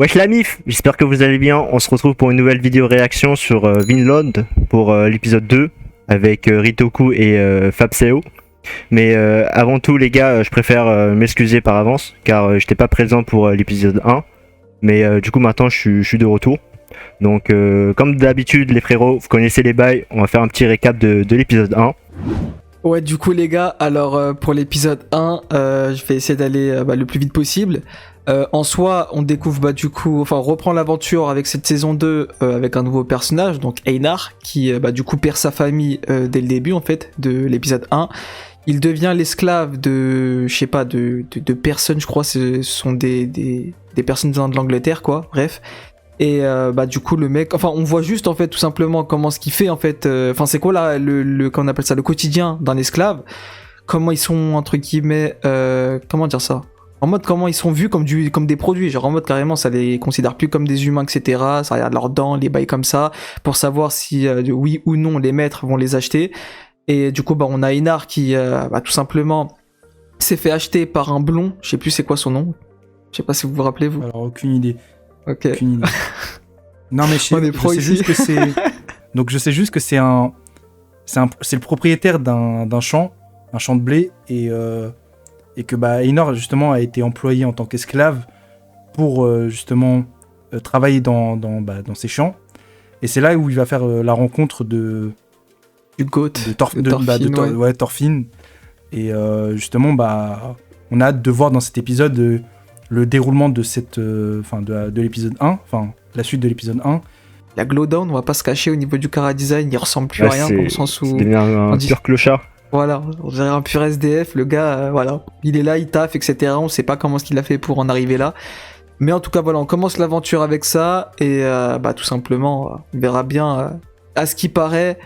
Wesh la mif, j'espère que vous allez bien. On se retrouve pour une nouvelle vidéo réaction sur Vinland pour l'épisode 2 avec Ritoku et Fabseo. Mais avant tout les gars, je préfère m'excuser par avance car j'étais pas présent pour l'épisode 1. Mais du coup maintenant je suis de retour. Donc comme d'habitude les frérots, vous connaissez les bails, on va faire un petit récap de l'épisode 1. Ouais, du coup les gars, alors pour l'épisode 1, je vais essayer d'aller le plus vite possible. En soi, on découvre on reprend l'aventure avec cette saison 2 avec un nouveau personnage, donc Einar, qui du coup perd sa famille dès le début en fait de l'épisode 1. Il devient l'esclave de personnes, je crois, ce sont des personnes de l'Angleterre quoi, bref. Et du coup le mec, on voit juste en fait tout simplement comment ce qu'il fait en fait, c'est quoi là comment on appelle ça, le quotidien d'un esclave, comment ils sont entre guillemets, comment dire ça, en mode comment ils sont vus comme des produits, genre en mode carrément ça les considère plus comme des humains etc, ça regarde leurs dents, les bails comme ça, pour savoir si oui ou non les maîtres vont les acheter. Et du coup on a Einar qui tout simplement s'est fait acheter par un blond, je sais plus c'est quoi son nom, je sais pas si vous vous rappelez vous. Alors aucune idée. Ok. Aucune idée. Non mais je sais juste que c'est. Donc je sais juste que c'est le propriétaire d'un champ, un champ de blé, et que Einar justement a été employé en tant qu'esclave pour justement travailler dans ces champs. Et c'est là où il va faire la rencontre du goat, de Thorfinn. Et justement on a hâte de voir dans cet épisode le déroulement de de l'épisode 1, la suite de l'épisode 1. La Glowdown, on va pas se cacher, au niveau du chara-design, il ressemble plus à rien, dans le sens où... C'est devenu un pur clochard. Voilà, on dirait un pur SDF, le gars, il est là, il taffe, etc. On sait pas comment ce qu'il a fait pour en arriver là. Mais en tout cas, on commence l'aventure avec ça, et tout simplement, on verra bien, à ce qui paraît,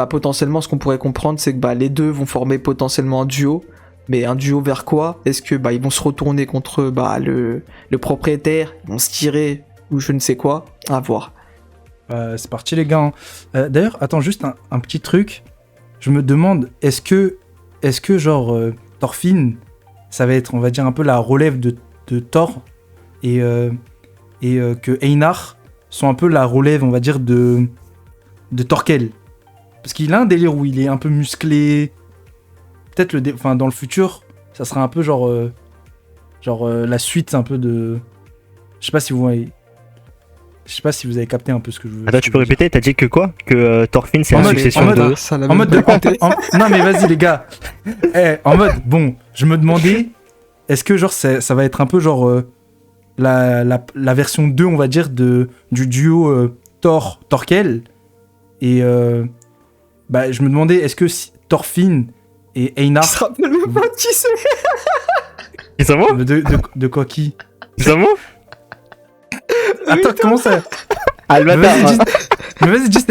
potentiellement, ce qu'on pourrait comprendre, c'est que les deux vont former potentiellement un duo. Mais un duo vers quoi? Est-ce que ils vont se retourner contre le propriétaire, ils vont se tirer ou je ne sais quoi? À voir. C'est parti les gars. D'ailleurs, attends juste un petit truc. Je me demande, est-ce que genre Thorfinn, ça va être, on va dire, un peu la relève de Thor et que Einar sont un peu la relève, on va dire, de Thorkel. Parce qu'il a un délire où il est un peu musclé. Peut-être dans le futur, ça sera un peu genre la suite un peu de... Je sais pas si vous avez capté un peu ce que je veux. Attends, tu peux répéter, t'as dit que quoi? Que Thorfinn c'est la succession de... Non mais vas-y les gars. En mode, bon, je me demandais, est-ce que genre ça va être un peu genre la version 2, on va dire, du duo Thorkel. Et je me demandais, est-ce que Thorfinn et Einar... Je te rappelle même pas qui c'est. C'est ça moi? De quoi qui? C'est ça moi? Attends, comment ça? Ah le bâtard. Mais vas-y, dis,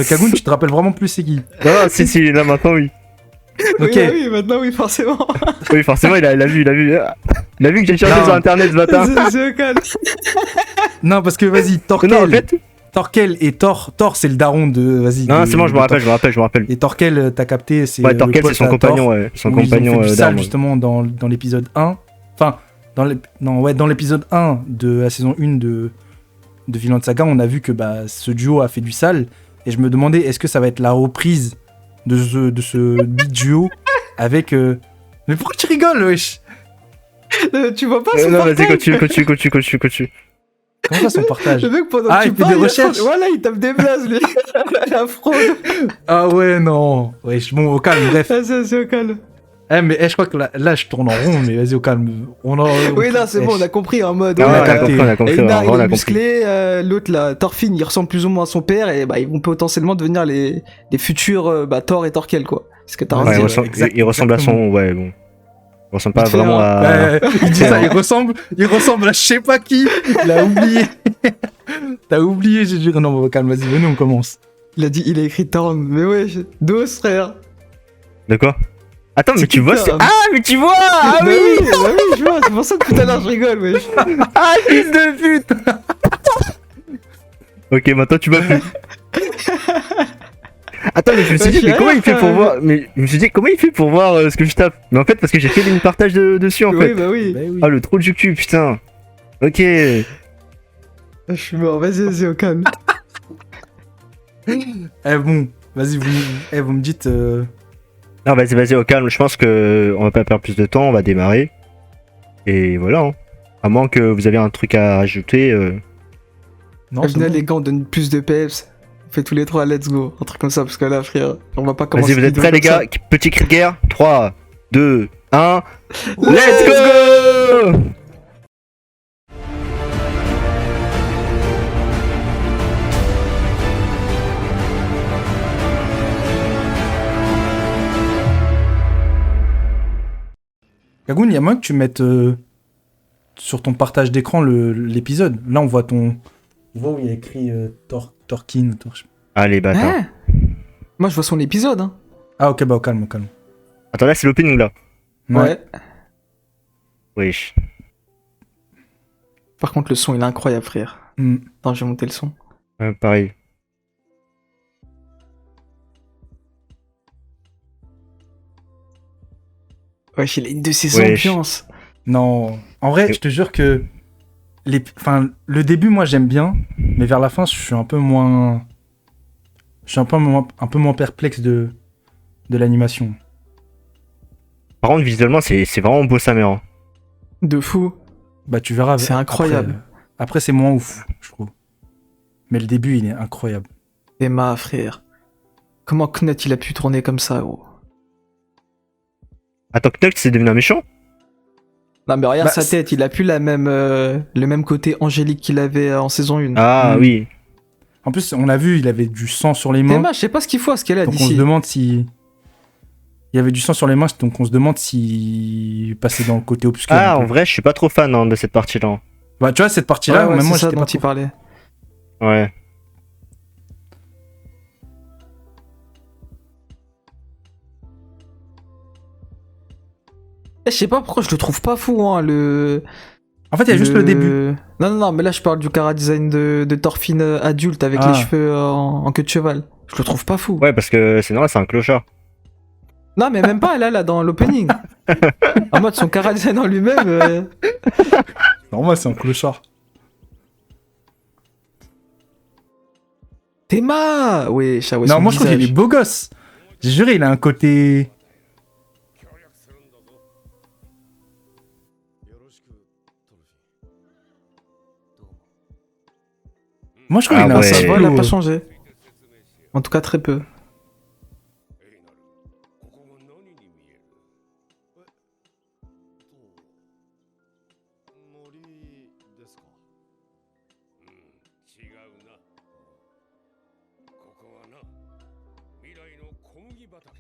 Kagoun, tu te rappelles vraiment plus c'est qui? Non, si, là maintenant oui. Ok. Oui, maintenant oui, forcément. Oui, forcément, il a vu. Il a vu que j'ai cherché sur internet ce matin. Non, parce que vas-y, Thorkel. Non, en fait... Thorkel et Thor, c'est le daron de... Vas-y. Non, c'est bon, je me rappelle. Et Thorkel, t'as capté, c'est... Ouais, Thorkel, c'est son compagnon, ouais. Son compagnon d'armes. d'armes. Justement, dans l'épisode 1. Enfin, dans l'épisode 1 de la saison 1 de Vinland Saga, on a vu que ce duo a fait du sale. Et je me demandais, est-ce que ça va être la reprise de ce duo avec... Mais pourquoi tu rigoles, wesh? Tu vois pas son Non, vas-y, continue. Comment ça, son partage? Le mec, pendant que tu parles, des recherches. Voilà, il tape des blases, lui. La fraude. Ah ouais, non. Wesh, bon, au calme, bref. C'est au calme. Mais je crois que là, je tourne en rond, mais vas-y, au calme. Oui, là, c'est bon, on a compris en mode... on a compris. Einar, il est musclé, l'autre, là, Thorfinn, il ressemble plus ou moins à son père, et ils vont potentiellement devenir les futurs Thor et Thorkel, quoi. C'est ce que t'as ouais, il ressemble à son... Ouais, bon. Il ressemble pas vraiment à... il dit ça, il ressemble à je sais pas qui. Il a oublié. T'as oublié, j'ai dit non, calme, vas-y, venez, on commence. Il a écrit Thorn, mais ouais, dos, frère. De quoi? Attends, mais tu vois, c'est... Ah, mais tu vois! Ah oui! Oui, je vois, c'est pour ça que tout à l'heure je rigole, wesh. Ah, fils de pute! Ok, maintenant tu m'as plus. Attends, mais je me suis dit, mais comment il fait pour voir... Mais je me suis dit, comment il fait pour voir ce que je tape? Mais en fait, parce que j'ai fait une partage dessus, en fait. Oui, bah oui. Ah, le trou du cul, putain. Ok. Je suis mort, vas-y, au calme. Eh bon, vas-y, vous me dites... Non, vas-y, au calme. Je pense que on va pas perdre plus de temps. On va démarrer. Et voilà. Hein. À moins que vous avez un truc à rajouter. Non, Au c'est final, bon. les gars, on donne plus de peps. On fait tous les trois, let's go. Un truc comme ça, parce que là, frère, on va pas commencer. Vas-y, vous êtes vidéo prêts, les comme gars? Petit cri de guerre. 3, 2, 1. Let's go! Kagoun, il y a moyen que tu mettes sur ton partage d'écran l'épisode. Là, on voit ton... On voit où il y a écrit Torkin. Allez, ça. bâtard. Hein. Moi, je vois son épisode, hein. Ah, ok, bah au calme, au calme. Attends, là, c'est l'opening, là. Ouais. Wesh. Par contre, le son, il est incroyable, frère. Hmm. Attends, je vais monter le son. Pareil. Wesh, il a une de ses Wesh. ambiances. Non, en vrai, Et- je te jure que le début, moi, j'aime bien, mais vers la fin, je suis un peu moins... Je suis un peu moins perplexe de l'animation. Par contre, visuellement, c'est vraiment beau sa mère. Hein. De fou. Bah, tu verras. C'est incroyable. Après, c'est moins ouf, je trouve. Mais le début, il est incroyable. Emma, frère. Comment Knut, il a pu tourner comme ça, gros? Attends, Knuckles, c'est devenu un méchant? Non, mais regarde Bah, sa tête, il a plus le même côté angélique qu'il avait en saison 1. Ah, Hmm. oui. En plus, on l'a vu, il avait du sang sur les mains. Emma, je sais pas ce qu'il faut à ce qu'elle a Donc on se d'ici. demande si... Il y avait du sang sur les mains, donc on se demande s'il passait dans le côté obscur. Ah, un peu. en vrai, je suis pas trop fan hein, de cette partie-là. Bah, tu vois, cette partie-là, Ouais, même moi, c'est ça j'étais dont pas il trop... parlait. Ouais. Je sais pas pourquoi je le trouve pas fou, hein, le... En fait, il y a juste le début. Non, mais là, je parle du chara-design de Thorfinn adulte avec Ah. les cheveux en queue de cheval. Je le trouve pas fou. Ouais, parce que c'est normal, c'est un clochard. Non, mais même pas, là, dans l'opening. En mode, son chara-design en lui-même... Normal, c'est un clochard. Théma ouais, Non, son moi, je trouve qu'il est visage. beau gosse. J'ai juré, il a un côté... Moi, je trouve Ah qu'il a un ouais. Sa voix, elle a style pas où- changé. En tout cas, très peu.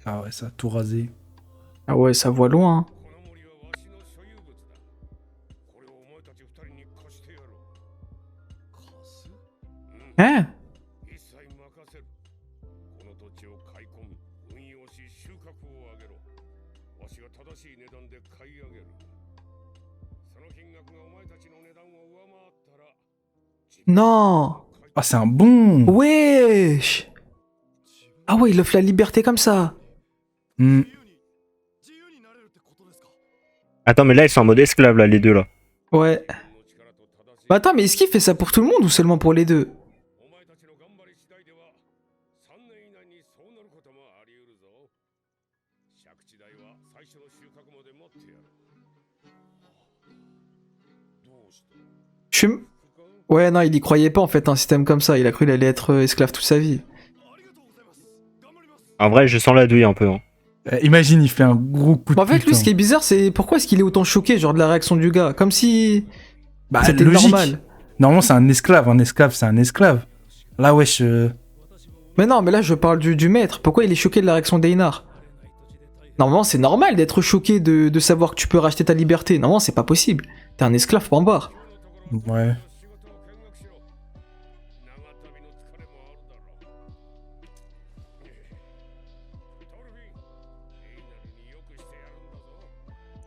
Ah ouais, ça a tout rasé. Ah ouais, ça voit loin. Hein. 一切任せる。この土地を買い込む、運用し収穫を上げろ。わしが正しい値段で買い上げる。その金額がお前たちの値段を上回ったら、 Non. Ah, c'est un bon. Wesh. Ah ouais, il offre la liberté comme ça. Hmm. Attends, mais là, ils sont en mode esclave, là, les deux, là. Ouais. Bah attends, mais est-ce qu'il fait ça pour tout le monde ou seulement pour les deux? お前たちの頑張り次第では、3年以内にそうなることもあり得るぞ。借地代は最初の収穫まで待ってやる。どうして Je suis... Ouais, non, il y croyait pas en fait, un système comme ça. Il a cru qu'il allait être esclave toute sa vie. En vrai, je sens la douille un peu. Hein. Imagine, il fait un gros coup de En fait, lui, putain. ce qui est bizarre, c'est pourquoi est-ce qu'il est autant choqué, genre de la réaction du gars, comme si Bah, c'était logique. normal. Normalement, c'est un esclave. Un esclave, c'est un esclave. Là, wesh. Mais non, mais là, je parle du maître. Pourquoi il est choqué de la réaction d'Einar? Normalement, c'est normal d'être choqué de savoir que tu peux racheter ta liberté. Normalement, c'est pas possible. T'es un esclave, point barre. Ouais. 仕事は見学しろ。長旅の疲れもあるだろ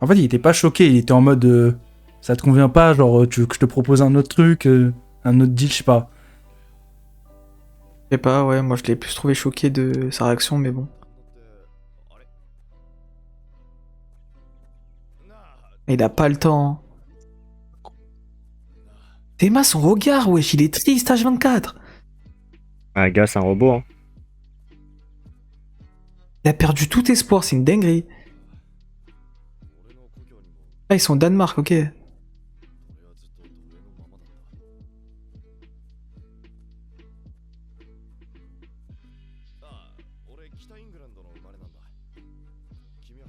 う。 En fait, il était pas choqué. Il était en mode. Ça te convient pas? Genre, tu veux que je te propose un autre truc? Un autre deal, je sais pas. Je sais pas, ouais, moi je l'ai plus trouvé choqué de sa réaction, mais bon. Il a pas le temps. Hein. Théma, son regard, wesh, il est triste H24. Un gars, c'est un robot. Hein. Il a perdu tout espoir, c'est une dinguerie. Ah, ils sont au Danemark, ok. 俺北イングランドの生まれなんだ。君は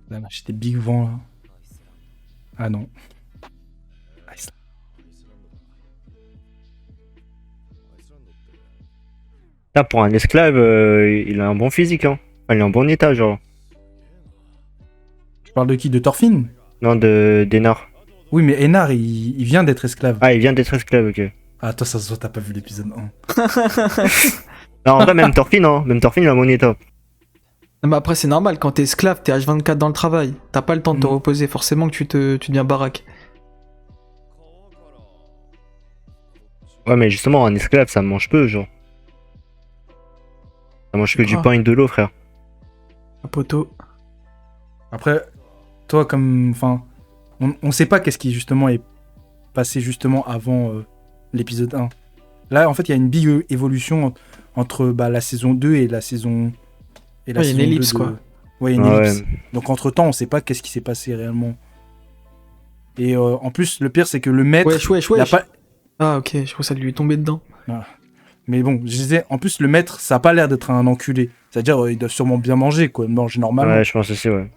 Là, là, j'étais big vent là. Ah non. Ah, アイスランドだ。アイスランドって Là, pour un esclave, il a un bon physique. Hein. Enfin, il est en bon état, genre. Je parle de qui? De Thorfinn? Non, d'Enar. Oui, mais Einar, il vient d'être esclave. Ah, il vient d'être esclave, ok. Ah, toi, ça se voit, t'as pas vu l'épisode 1. Non, en vrai, même Thorfinn, hein. Même Thorfinn, il a un bon état. Non, mais après, c'est normal, quand t'es esclave, t'es H24 dans le travail. T'as pas le temps de te reposer, forcément que tu deviens baraque. 川から Ouais, mais justement, un esclave, ça mange peu, genre. Ça mange que du Ah. pain et de l'eau, frère. Un poteau. Après, toi, comme. Enfin, on sait pas qu'est-ce qui, justement, est passé, justement, avant l'épisode 1. Là, en fait, il y a une big évolution entre la saison 2 et la saison. Et la Ouais, il y a une saison 2 ellipse, de- quoi. Ouais, il y a une Ah ellipse. ouais. Donc, entre-temps, on sait pas qu'est-ce qui s'est passé réellement. Et en plus, le pire, c'est que le maître. Wesh, wesh, il a wesh. pas... Ah, ok, je crois que ça lui est tombé dedans. Mais bon, je disais, en plus, le maître, ça a pas l'air d'être un enculé. C'est-à-dire, il doit sûrement bien manger, quoi. Manger normalement. Ouais, je pense aussi, ouais.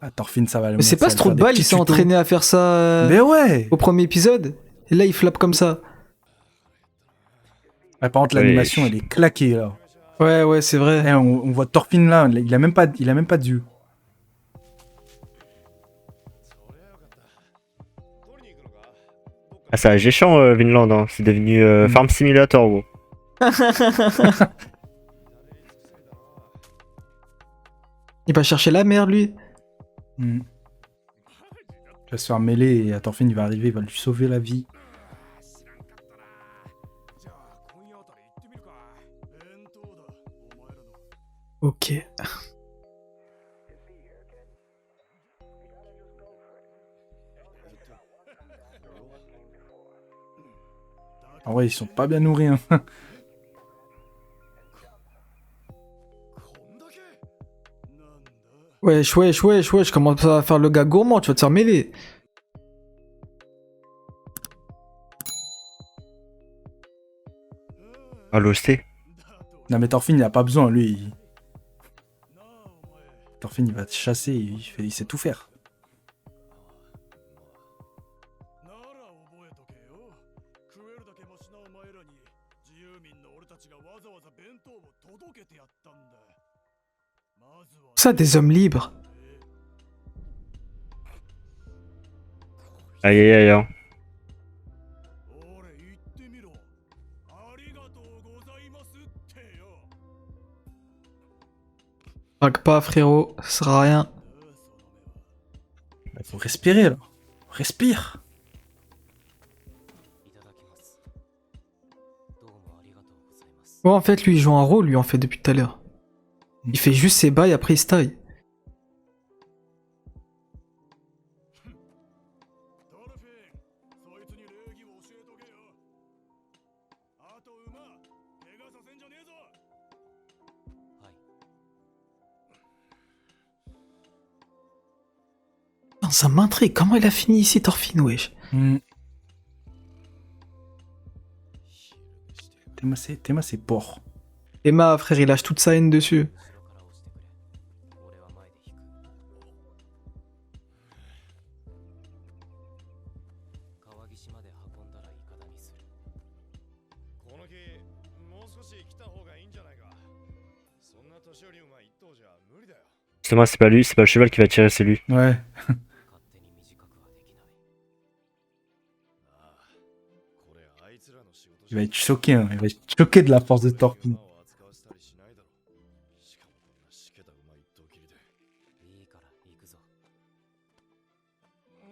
Ah, Thorfinn, ça va le Mais c'est ça pas va ce trou faire de des balle, il petits s'est tutos. entraîné à faire ça Mais ouais! au premier épisode. Et là, il flappe comme ça. Ah, par contre, Ouais. l'animation, elle est claquée, là. Ouais, ouais, c'est vrai. Eh, on voit Thorfinn, là, il a même pas d'yeux. そりゃよかった取りに行くのかどっか Ah, c'est agéchant, Vinland, hein. C'est devenu Farm Simulator, gros. Il va chercher la mer, lui. Hmm. Il va se faire mêler et Thorfinn, il va arriver, il va lui sauver la vie. 知らんかったなじゃあ今夜あたり行ってみるか弁当だお前らの Ok. Ah ouais, ils sont pas bien nourris, hein. こんだけなんだ Wesh, wesh, wesh, wesh, commence pas à faire le gars gourmand, tu vas te faire mêler. Ah, l'osté. Non, mais Thorfinn, il a pas besoin, lui. なあお前 Thorfinn, il va te chasser, il sait tout faire. なら覚えとけよ食えるだけマシなお前らに自由民の俺たちがわざわざ弁当を届けてやったんだまずは Ça, des hommes libres. Aïe, aïe, aïe, hein. 俺言ってみろありがとうございますってよ Drague pas, frérot, ça sert à rien. Il faut respirer, là. Respire. いただきますどうもありがとうございます Ouais, en fait, lui, il joue un rôle, lui, en fait, depuis tout à l'heure. Il fait juste ses bails, après, il se taille. ドルフィンそいつに礼儀を教えとけよあと馬怪我させんじゃねえぞはい Non, ça m'intrigue, comment il a fini ici, Thorfinn, wesh. Hmm. 昼寝して Théma, c'est porc. Emma, frère, il lâche toute sa haine dessus. 後ろから押してくれ俺は前で引く川岸まで運んだらイカダにするこの木もう少し来た方がいいんじゃないかそんな年寄り馬一頭じゃ無理だよ Justement, c'est pas lui, c'est pas le cheval qui va tirer, c'est lui. Ouais. 勝手に短くはできないああこれあいつらの仕事 Il va être choqué, hein. Il va être choqué de la force de Thorfinn. 馬を扱わせたりしないだろしかもこんなしけた馬一頭きりでいいから行くぞ おお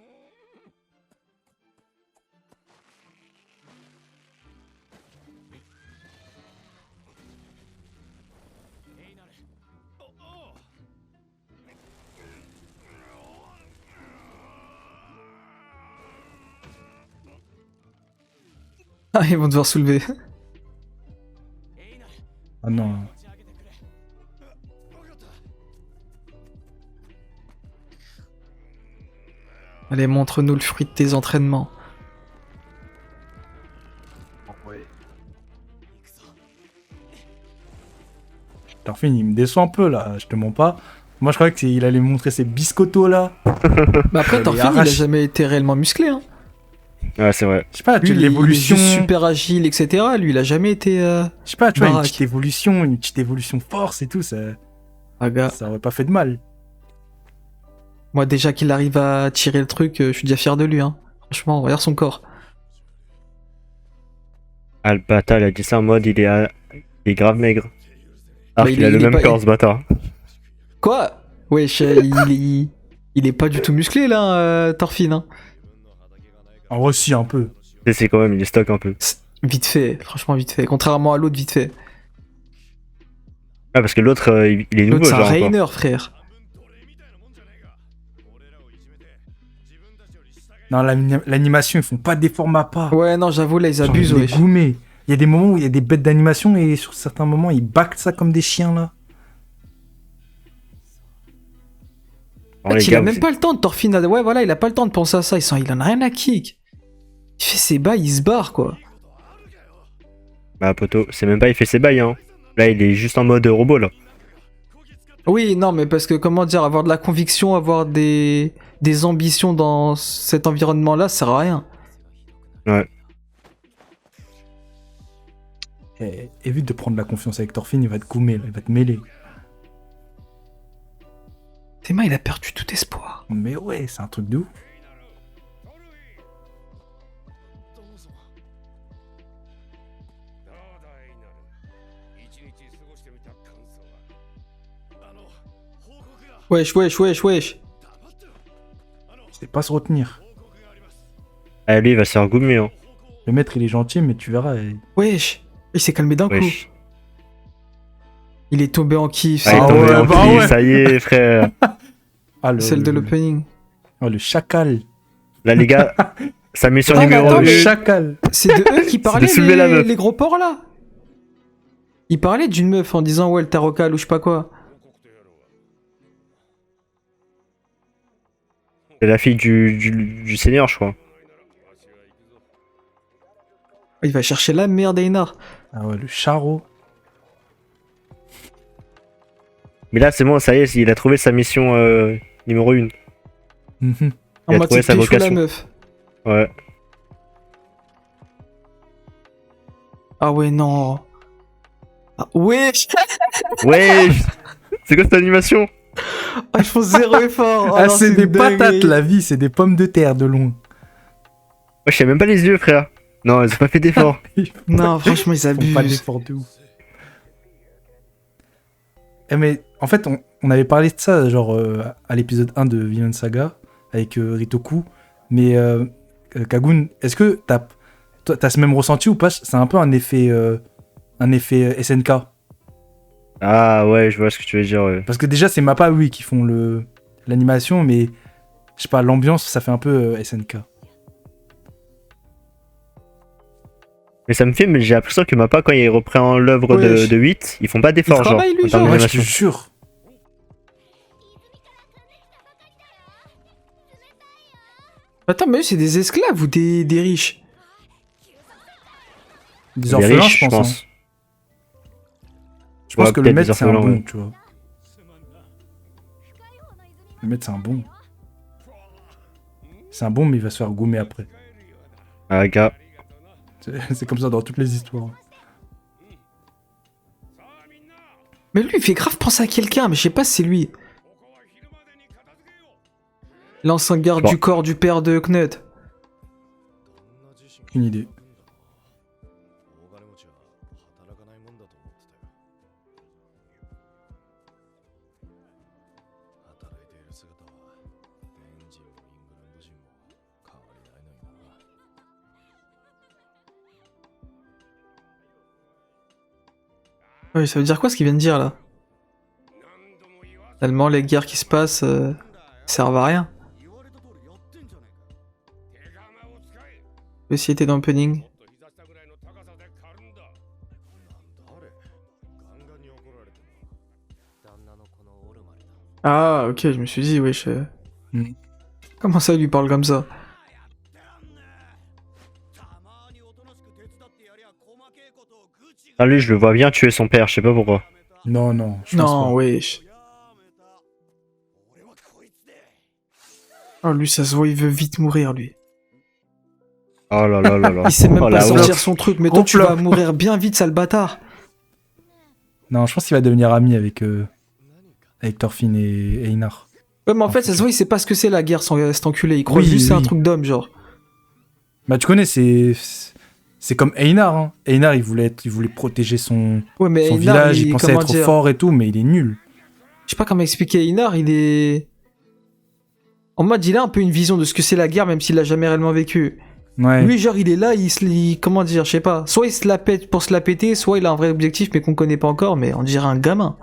Ah, ils vont devoir soulever. Ah non. Allez, montre-nous le fruit de tes entraînements. Thorfinn, il me déçoit un peu là, je te mens pas. Moi, je croyais qu'il allait me montrer ses biscottos là. Mais après, Les Thorfinn, il a arrache. jamais été réellement musclé. Hein. Ouais, c'est vrai. Je sais pas, Lui, tu il est l'évolution. juste super agile, etc. Lui, il a jamais été. Je sais pas, tu vois, baraque. une petite évolution force et tout, Ah, gars. ça aurait pas fait de mal. Moi, déjà qu'il arrive à tirer le truc, je suis déjà fier de lui. Hein. Franchement, regarde son corps. Albata, il a dit ça en mode il est grave maigre. Alors Bah, qu'il a le il est même pas- corps, ce bâtard. Quoi? Wesh, il est pas du tout musclé là, Thorfinn. Hein. En vrai, si, un peu. C'est quand même, il est stock un peu. Vite fait, franchement, vite fait. Contrairement à l'autre, vite fait. Ah, parce que l'autre, il est nouveau, L'autre, c'est un genre. encore. Rainer, frère. Non, l'animation, ils font pas des formats pas. Ouais, non, j'avoue, là, ils Genre, abusent, il est wesh. goumé. Il y a des moments où il y a des bêtes d'animation et sur certains moments, ils bactent ça comme des chiens là. Alors, les il gars, a même vous- pas le temps de Thorfinn. Ouais, voilà, il a pas le temps de penser à ça. Il en a rien à kick. Il fait ses bails, il se barre, quoi. Bah, poto, c'est même pas il fait ses bails, hein. Là, il est juste en mode robot, là. Oui, non, mais parce que, comment dire, avoir de la conviction, avoir des ambitions dans cet environnement-là, ça sert à rien. Et évite de prendre la confiance avec Thorfinn, il va te goumer, là, il va te mêler. Théma, il a perdu tout espoir. Mais ouais, c'est un truc de ouf. どうだいなる一日過ごしてみた感想は報告が Wesh, wesh, wesh, wesh. 黙ってろ Il sait pas se retenir. 報告があります Ah, lui, il va se faire goumer, hein. Le maître, il est gentil, mais tu verras. Wesh. Il s'est calmé d'un coup. Wesh. Il est tombé en kiff. Ah, il est Ah tombé ouais, en bah kiff, ouais. ça y est, frère. Ah, Celle de l'opening. Oh, le chacal. Là, les gars, sa mission Ah, mais numéro attends, 1. mais- chacal. C'est de eux qui parlaient, soulever la meuf. les gros porcs, là. Il parlait d'une meuf en disant, ouais, le tarocal ou je sais pas quoi. 報告とやろうが C'est la fille du seigneur, je crois. Il va chercher la merde d'Einar. Ah ouais, le charreau. Mais là, c'est bon, ça y est, il a trouvé sa mission numéro 1. Mhm. Il En a mode, trouvé c'est sa pécho la vocation. meuf. Ouais. Ah ouais, non. Ah, wesh. Ouais. C'est quoi cette animation? Ah, ils font zéro effort. Oh Ah, non, c'est des une dinguerie. patates, la vie, c'est des pommes de terre de loin. Moi, je sais même pas les yeux, frère. Non, ils ont pas fait d'effort. Non, franchement, ils Ils font pas abusent. d'effort de ouf. Eh mais en fait, on avait parlé de ça, genre à l'épisode 1 de Vinland Saga, avec Ritoku. Mais Kagun, est-ce que t'as ce même ressenti ou pas? C'est un peu un effet SNK. Ah ouais, je vois ce que tu veux dire. Ouais. Parce que déjà, c'est Mappa, oui, qui font l'animation, mais je sais pas, l'ambiance, ça fait un peu SNK. Mais ça me fait, mais j'ai l'impression que Mappa, quand il reprend l'œuvre Wesh. de 8, ils font pas d'effort, Il genre. travaille, lui, en termes genre. Ouais, je te d'animation. jure. Attends, mais eux, c'est des esclaves ou des riches? Des Des orphelins, riches, je pense. Hein. Je pense Ouais, que le peut-être maître, des c'est un orphelins, bon, ouais. tu vois. Le maître, c'est un bon. C'est un bon, mais il va se faire gommer après. Ah, gars. C'est comme ça dans toutes les histoires. Mais lui, il fait grave penser à quelqu'un, mais je sais pas si c'est lui. L'ancien garde Bon. du corps du père de Knut. Une idée. 大金持ちは働かないもんだと思ってたよ働いている姿はデン人もイングランド人も変わりないのにな Ouais, ça veut dire quoi ce qu'il vient de dire là? Tellement les guerres qui se passent servent à rien. 言われた通りやってんじゃねえか Aussi était dans l'opening. もっと膝下ぐらいの Ah, ok, je me suis dit, wesh. Mm. Comment ça, il lui parle comme ça? Ah, lui, je le vois bien tuer son père, je sais pas pourquoi. Non, non, je pense Non, pas. wesh. Oh, lui, ça se voit, il veut vite mourir, lui. Oh là là là là. Il sait même Oh, pas la sortir honte. son truc, mais Gros toi, tu flop. vas mourir bien vite, sale bâtard. Non, je pense qu'il va devenir ami avec, avec Thorfinn et Einar. Ouais, mais en fait, ça se voit, il sait pas ce que c'est la guerre, cet enculé. Il croit juste que c'est un truc d'homme, genre. Bah, tu connais, c'est comme Einar. Hein. Einar, il voulait protéger son Ouais, mais Einar, village, il pensait comment être dire, fort et tout, mais il est nul. je sais pas comment expliquer. Einar, il est. En mode, il a un peu une vision de ce que c'est la guerre, même s'il l'a jamais réellement vécu. Ouais. Lui, genre, il est là, comment dire, je sais pas. Soit il se la pète pour se la péter, soit il a un vrai objectif, mais qu'on connaît pas encore, mais on dirait un gamin.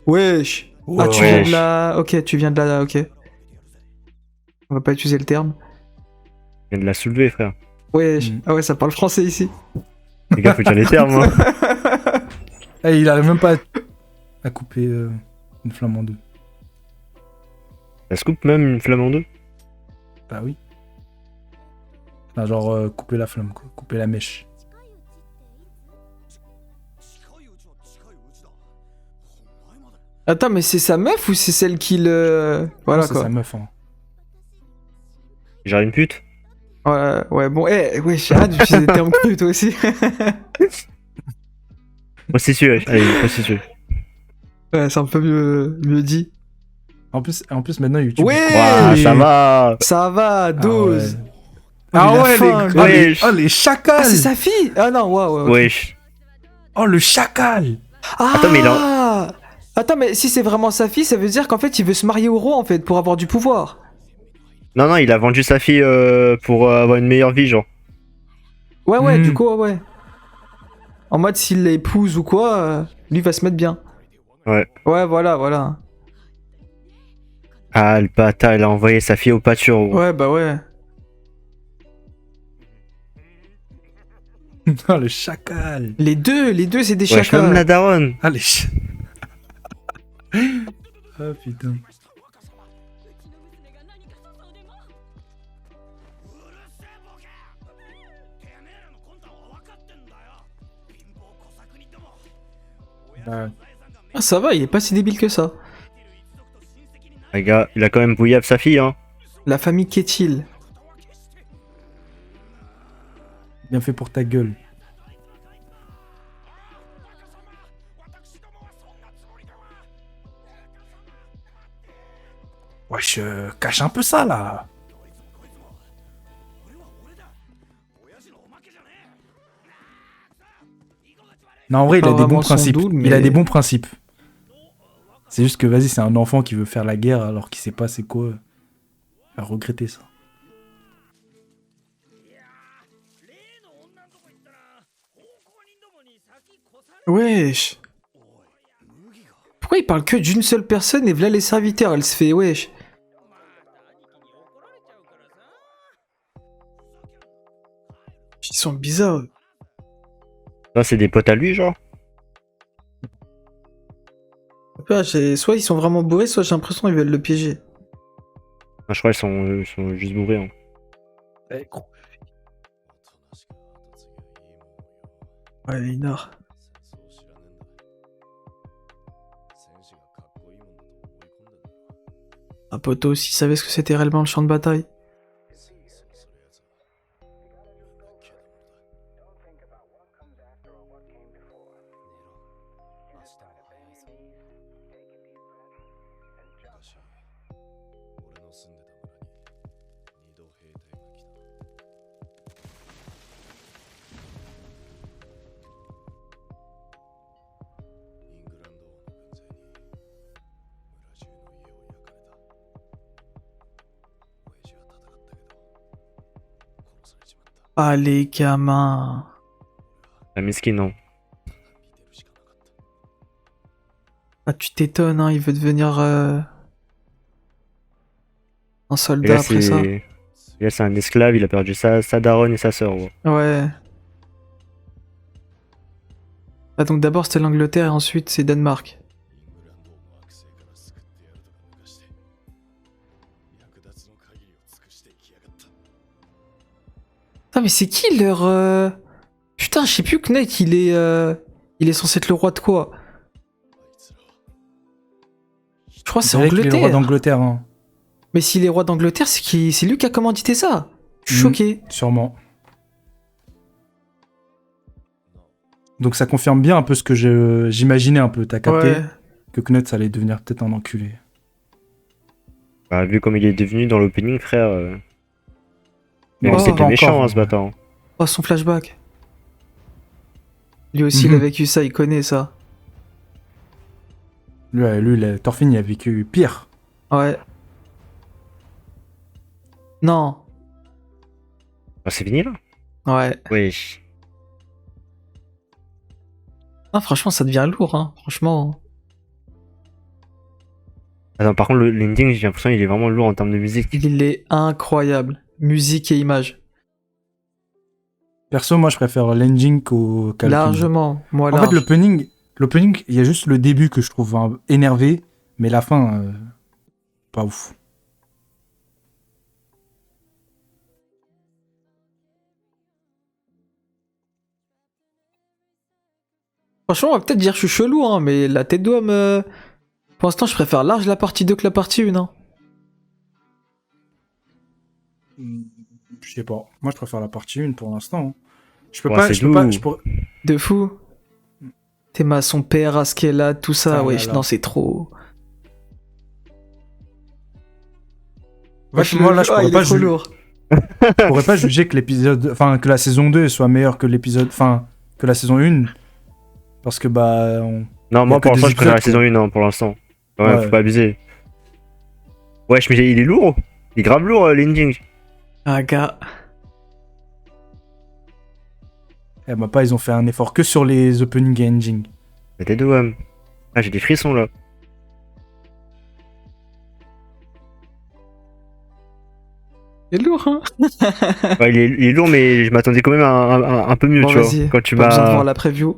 Wesh. Ah, tu viens de la. Ok, tu viens de la. Ok. On va pas utiliser le terme. Il vient de la soulever, frère. Wesh. Mm. Ah ouais, ça parle français ici. Les gars, faut dire les termes, hein. Eh, il arrive même pas à couper une flamme en deux. Ça se coupe même une flamme en deux. Bah oui. Enfin, genre, couper la flamme, quoi. Couper la mèche. Attends, mais c'est sa meuf ou c'est celle qui le. Voilà Non, c'est quoi. sa meuf, hein. Genre une pute. Ouais, ouais, bon, wesh, arrête d'utiliser des termes crus toi aussi. Prostituée, wesh. Allez, prostituée. Ouais, c'est un peu mieux dit. En plus, maintenant, YouTube. Ouais. Ouah, ça va. Ça va, dose. Ah il a ouais, faim, les... lui. oh, les... Wesh. oh, les chacals. Ah, c'est sa fille. Ah non, ouais. Wesh. Oh, le chacal. Ah Attends, mais Attends, mais si c'est vraiment sa fille, ça veut dire qu'en fait, il veut se marier au roi, en fait, pour avoir du pouvoir. Non, non, il a vendu sa fille pour avoir une meilleure vie, genre. Ouais, Hmm. du coup, ouais. En mode, s'il l'épouse ou quoi, lui va se mettre bien. Ouais. Ouais, voilà. Ah, le bâtard, il a envoyé sa fille au pâture. Gros. Ouais, bah ouais. Oh, le chacal. Les deux, c'est des Wesh, même la chacals. daronne. Ah, les Ah, putain. Bah, Ah, ça va, il est pas si débile que ça. Les gars, il a quand même bouillé sa fille, hein. La famille qu'est-il? bien fait pour ta gueule. Wesh, cache un peu ça, là. Non, en vrai, il Pas a des bons vraiment son principes. double, Il a mais- des bons principes. C'est juste que, vas-y, c'est un enfant qui veut faire la guerre alors qu'il sait pas c'est quoi. Il va regretter ça. Wesh. Pourquoi il parle que d'une seule personne et voilà les serviteurs, elle se fait wesh. Ils sont bizarres. eux. Ça, c'est des potes à lui, genre. Après, soit ils sont vraiment bourrés, soit j'ai l'impression qu'ils veulent le piéger. Ah, je crois qu'ils sont juste bourrés. Hein. Ouais, Inor. Un poteau, s'il savait ce que c'était réellement le champ de bataille. Ah les gamins. La miskin, non. Ah tu t'étonnes, hein, il veut devenir un Et soldat là, après ça. c'est un esclave, il a perdu sa daronne et sa sœur. Gros. Ouais. Ah, donc d'abord c'était l'Angleterre et ensuite c'est Danemark. イングランドをも悪性から救ってやるとか抜かして役立つの限りを尽くしていきやがった Ah, mais c'est qui leur. Putain, je sais plus, Knight, il est censé être le roi de quoi? あいつらは Je crois que c'est C'est vrai qu'il est le roi Angleterre. d'Angleterre, hein. Mais s'il est roi d'Angleterre, c'est lui qui a commandité ça. Je suis Mm. choqué. Sûrement. Donc ça confirme bien un peu ce que j'imaginais un peu. T'as capté Ouais. que Knut allait devenir peut-être un enculé. Bah, vu comme il est devenu dans l'opening, frère. Mais Oh, c'était pas méchant, encore, hein, ce ouais. bâtard. Oh, son flashback. Lui aussi, il a vécu ça, il connaît ça. Thorfinn, il a vécu pire. Ouais. Non. Ah, c'est fini là? Ouais. Oui. Ah, franchement, ça devient lourd, hein. Franchement. Attends, par contre, l'ending, j'ai l'impression qu'il est vraiment lourd en termes de musique. Il est incroyable. Musique et images. Perso, moi, je préfère l'ending qu'à l'opening. Largement. Moi, En large. fait, l'opening, il y a juste le début que je trouve énervé, mais la fin, pas ouf. Franchement, on va peut-être dire que je suis chelou, hein, mais la tête d'homme. Pour l'instant, je préfère large la partie 2 que la partie 1. Hein. Je sais pas. Moi, je préfère la partie 1 pour l'instant. Hein. Je peux Ouais, pas, c'est je peux pas, doux. je pourrais- De fou. Théma, son père, Askeladd, tout ça. Ah Ouais, là là. non, c'est trop. Ouais, moi, là, je Ah, pourrais il pas est trop juger. lourd. Je pourrais pas juger que que la saison 2 soit meilleure que que la saison 1. Parce que, Non, y a moi que pour l'instant, des je préfère la épisodes, saison 1 hein, pour l'instant. Quand même, Ouais. faut pas abuser. Wesh, mais il est lourd. Il est grave lourd, l'ending. Ah, gars. pas, ils ont fait un effort que sur les opening et ending. La tête de Wham. Ah, j'ai des frissons là. Il est lourd, hein. Ouais, il est lourd, mais je m'attendais quand même à un peu mieux, Bon, tu vois. vas-y. Quand tu Pas besoin de m'as. voir la preview.